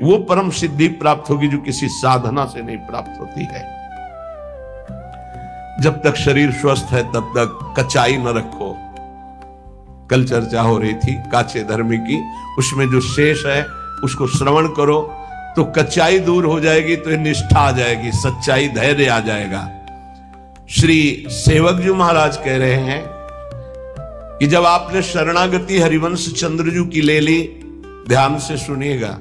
वो परम सिद्धि प्राप्त होगी जो किसी साधना से नहीं प्राप्त होती है। जब तक शरीर स्वस्थ है तब तक कचाई न रखो। कल चर्चा हो रही थी काचे धर्म की, उसमें जो शेष है उसको श्रवण करो तो कच्चाई दूर हो जाएगी, तो निष्ठा आ जाएगी, सच्चाई धैर्य आ जाएगा। श्री सेवक जी महाराज कह रहे हैं कि जब आपने शरणागति हरिवंश चंद्रजू की ले ली, ध्यान से सुनिएगा,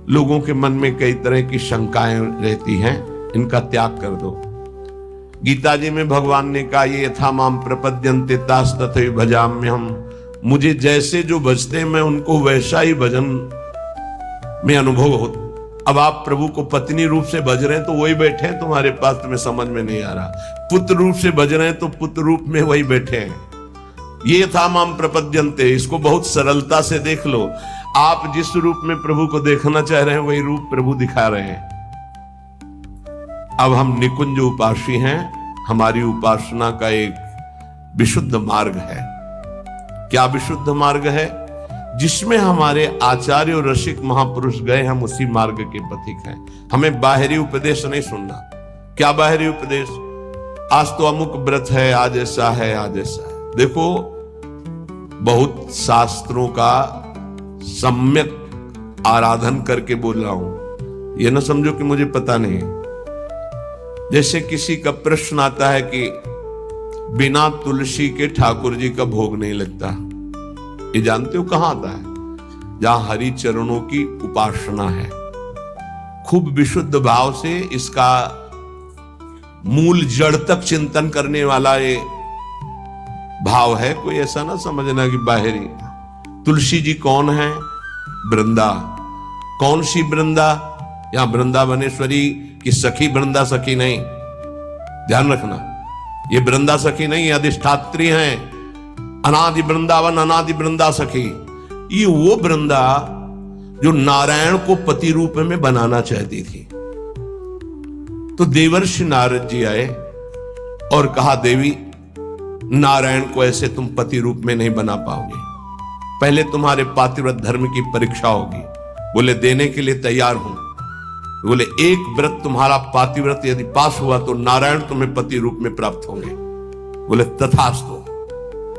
लोगों के मन में कई तरह की शंकाएं रहती हैं, इनका त्याग कर दो। गीता जी में भगवान ने कहा ये यथा माम प्रपद्यन्ते तास तथैव भजाम्यहम्, मुझे जैसे जो भजते हैं मैं उनको वैसा ही भजन में अनुभव हो। अब आप प्रभु को पत्नी रूप से भज रहे हैं तो वही बैठे हैं तुम्हारे पास, तुम्हें समझ में नहीं आ रहा। पुत्र रूप से भज रहे हैं तो पुत्र रूप में वही बैठे हैं। ये यथा माम प्रपद्यन्ते, इसको बहुत सरलता से देख लो। आप जिस रूप में प्रभु को देखना चाह रहे हैं वही रूप प्रभु दिखा रहे हैं। अब हम निकुंज उपासी हैं, हमारी उपासना का एक विशुद्ध मार्ग है। क्या विशुद्ध मार्ग है? जिसमें हमारे आचार्य और रसिक महापुरुष गए, हम उसी मार्ग के पथिक हैं। हमें बाहरी उपदेश नहीं सुनना। क्या बाहरी उपदेश? आज तो अमुक व्रत है, आज ऐसा है, आज ऐसा है। देखो, बहुत शास्त्रों का सम्यक आराधन करके बोल रहा हूं, ये ना समझो कि मुझे पता नहीं है। जैसे किसी का प्रश्न आता है कि बिना तुलसी के ठाकुर जी का भोग नहीं लगता, ये जानते हो कहां आता है? जहां हरि चरणों की उपासना है। खूब विशुद्ध भाव से इसका मूल जड़ तक चिंतन करने वाला ये भाव है। कोई ऐसा ना समझना कि बाहरी। तुलसी जी कौन है? वृंदा। कौन सी वृंदा? यहां वृंदावनेश्वरी की सखी वृंदा सखी नहीं, ध्यान रखना। ये वृंदा सखी नहीं, अधिष्ठात्री हैं। अनादि वृंदावन, अनादि वृंदा सखी। ये वो वृंदा जो नारायण को पति रूप में बनाना चाहती थी। तो देवर्षि नारद जी आए और कहा, देवी नारायण को ऐसे तुम पति रूप में नहीं बना पाओगे, पहले तुम्हारे पातिव्रत धर्म की परीक्षा होगी। बोले देने के लिए तैयार हूं। बोले एक व्रत तुम्हारा पातिव्रत यदि पास हुआ तो नारायण तुम्हें पति रूप में प्राप्त होंगे। बोले तथास्तु,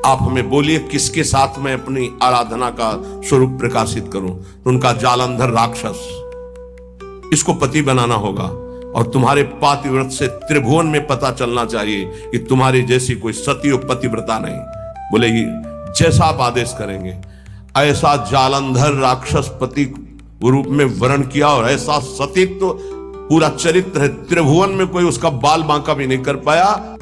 आप हमें बोलिए किसके साथ मैं अपनी आराधना का स्वरूप प्रकाशित करूं। तो उनका जालंधर राक्षस, इसको पति बनाना होगा और तुम्हारे पातिव्रत से त्रिभुवन में पता चलना चाहिए कि तुम्हारी जैसी कोई सती और पतिव्रता नहीं। बोले जैसा आप आदेश करेंगे। ऐसा जालंधर राक्षस पति रूप में वर्ण किया और ऐसा सतीत्व पूरा चरित्र है, त्रिभुवन में कोई उसका बाल बांका भी नहीं कर पाया।